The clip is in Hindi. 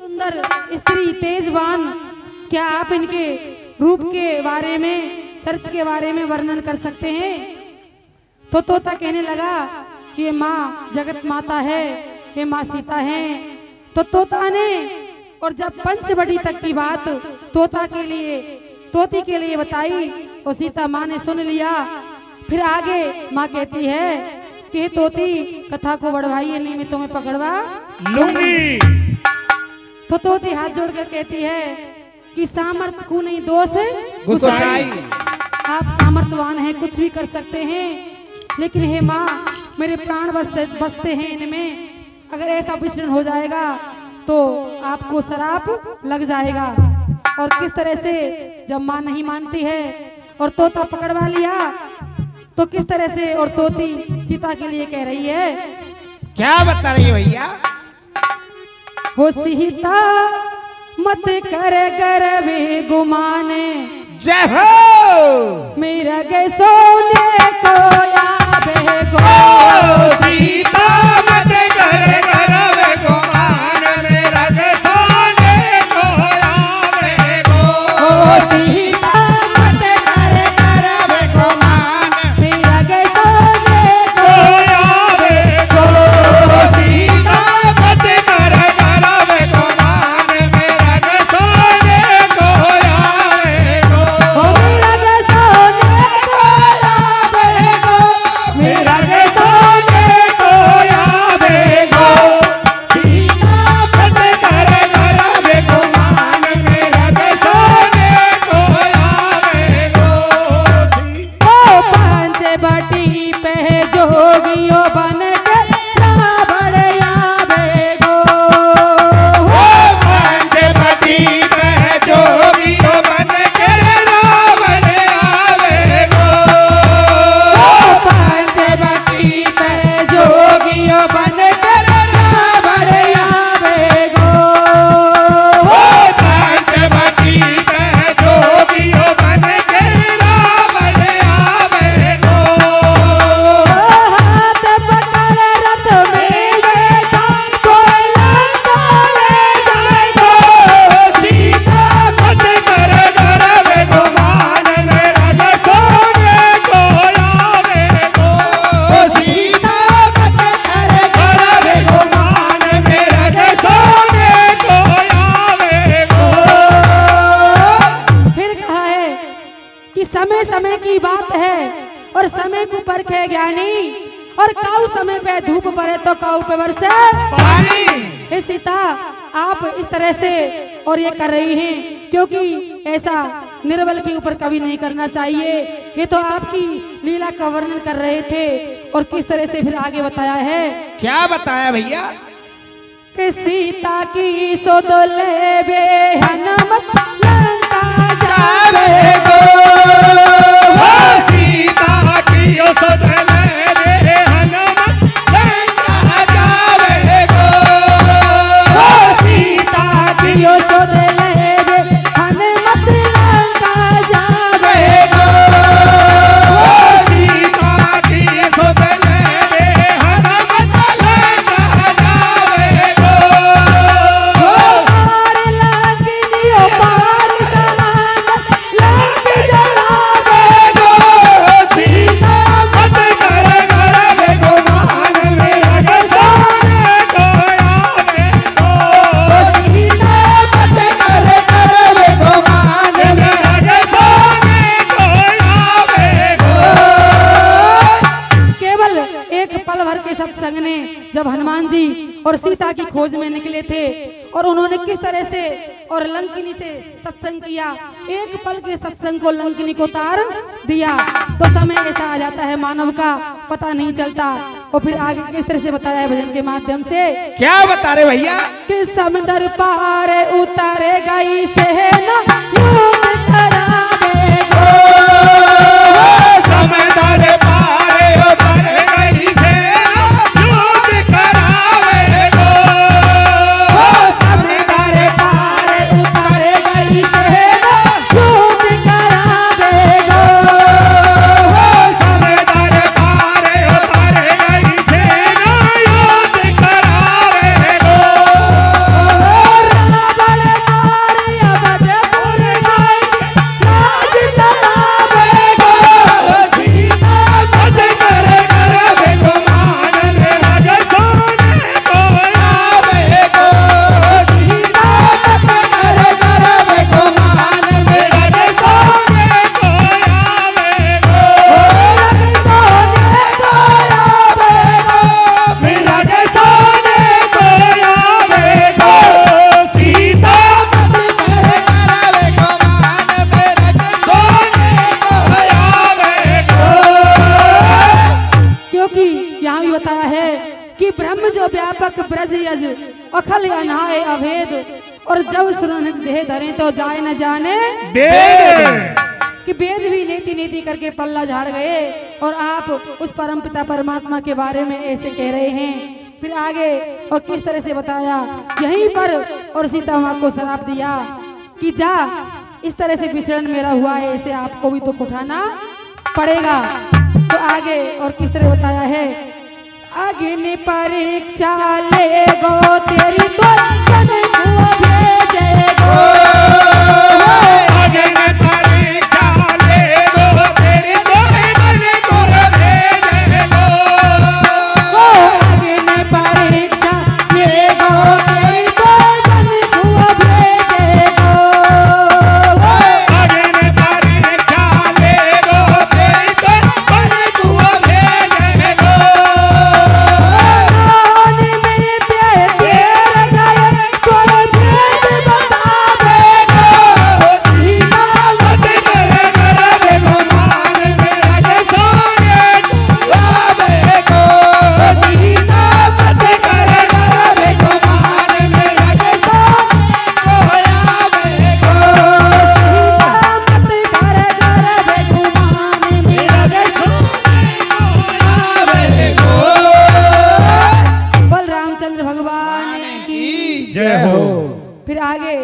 सुंदर स्त्री तेजवान, क्या आप इनके रूप के बारे में, चरित्र के बारे में वर्णन कर सकते हैं? तो तोता कहने लगा ये माँ जगत माता है, ये माँ सीता है। तो तोता ने और जब पंचवटी तक की बात तोती के लिए बताई, और सीता माँ ने सुन लिया। फिर आगे माँ कहती है कि तोती कथा को बढ़वाइए, नहीं मैं तुम्हें पकड़वा लूंगी। तो तोती हाथ जोड़कर कहती है कि सामर्थ को नहीं दोष गुसाई, आप सामर्थवान हैं, कुछ भी कर सकते हैं, लेकिन हे माँ मेरे प्राण बसते हैं इनमें, अगर ऐसा विचरण हो जाएगा तो आपको शराप लग जाएगा। और किस तरह से जब माँ नहीं मानती है और तोता पकड़वा लिया, तो किस तरह से और तोती सीता के लिए कह रही है, क्या बता रही है भैया? हो सीता मत कर गर्वे गुमाने, जय हो मेरा गे सोने को याबे गो। सीता मत कर गर्वे गुमान, मेरा गे सोने को याबे गो। सीता मत कर गर्वे गुमान, मेरा गे सोने को याबे गो। सीता मत कर गर्वे गुमान, मेरा गे सोने को याबे गो। मेरा गे सोने को याबे गो, मेरा गे सोने को याबे गो। सीता मत कर गर्वे गुमान, मेरा गे सोने को याबे गो। ओ पंचवटी पे जोगियो बन के रावण आवे गो। पंचवटी पे जोगियो बन कर रावण आवे गो। पंचवटी पे जोगियो बन कर रावण आवे गो। पंचवटी पे जोगियो बन कर रावण आवे गो। हाथ पकड़ रथ में बैठा कोई लंका ले जाएगा। सीता मत कर गर्वे गुमान, मेरा गे सोने को याबे गो। सीता मत कर गर्वे गुमान, मेरा गे सोने को याबे गो। फिर कहा है कि समय समय की बात है और समय को परखे ज्ञानी, और काऊ समय पे धूप पड़े तो काऊ पे बरसे पानी। हे सीता आप इस तरह से और ये कर रही हैं, क्योंकि ऐसा निर्बल के ऊपर कभी नहीं करना चाहिए। ये तो आपकी लीला का वर्णन कर रहे थे, और किस तरह से फिर आगे बताया है क्या बताया भैया? कि सीता की सुध लेबे हनुमत लंका जावे गो। सीता की सुध लेबे हनुमत लंका जावे गो। सीता की सुध लेबे हनुमत लंका जावे गो। सीता की सुध लेबे हनुमत लंका जावे गो। पार लागिनियो पार समान लंक जलावे गो। सीता मत कर गर्वे गुमान, मेरा गे सोने को याबे गो। सीता मत कर गर्वे गुमान, मेरा गे सोने को याबे गो। केवल एक पल भर के सत्संग ने जब हनुमान जी और सीता की खोज में निकले थे, और उन्होंने किस तरह से और लंकिनी से सत्संग किया, एक पल के सत्संग को लंकिनी को तार दिया, तो समय ऐसा आ जाता है मानव का पता नहीं चलता। और फिर आगे किस तरह से बताया है भजन के माध्यम से क्या बता रहे भैया? कि समुद्र पार उतारे गई सेना युद्ध करावे गो। समंदर पार उतर गई सेना युद्ध करावे गो। समुद्र पार उतारे गई सेना युद्ध करावे गो। समंदर पार उतर गई सेना युद्ध करावे गो। नीरज अखल अनाए अभेद, और जब सुन देह धरे तो जाए न जाने कि वेद भी नीति नीति करके पल्ला झाड़ गए, और आप उस परम पिता परमात्मा के बारे में ऐसे कह रहे हैं। फिर आगे और किस तरह से बताया यहीं पर, और सीता माँ को श्राप दिया कि जा, इस तरह से विचरण मेरा हुआ है, ऐसे आपको भी दुख उठाना पड़ेगा। तो आगे और किस तरह बताया है, आगे ने परीक्षा ले गो तेरी तो तन को भेजे गो, आगे ने परीक्षा ले गो तेरी तो तन को भेजे गो, आगे ने परीक्षा ले गो तेरी तो तन को भेजे गो, आगे ने परीक्षा ले गो तेरी तो तन को भेजे गो, भगवान की जय हो। फिर आगे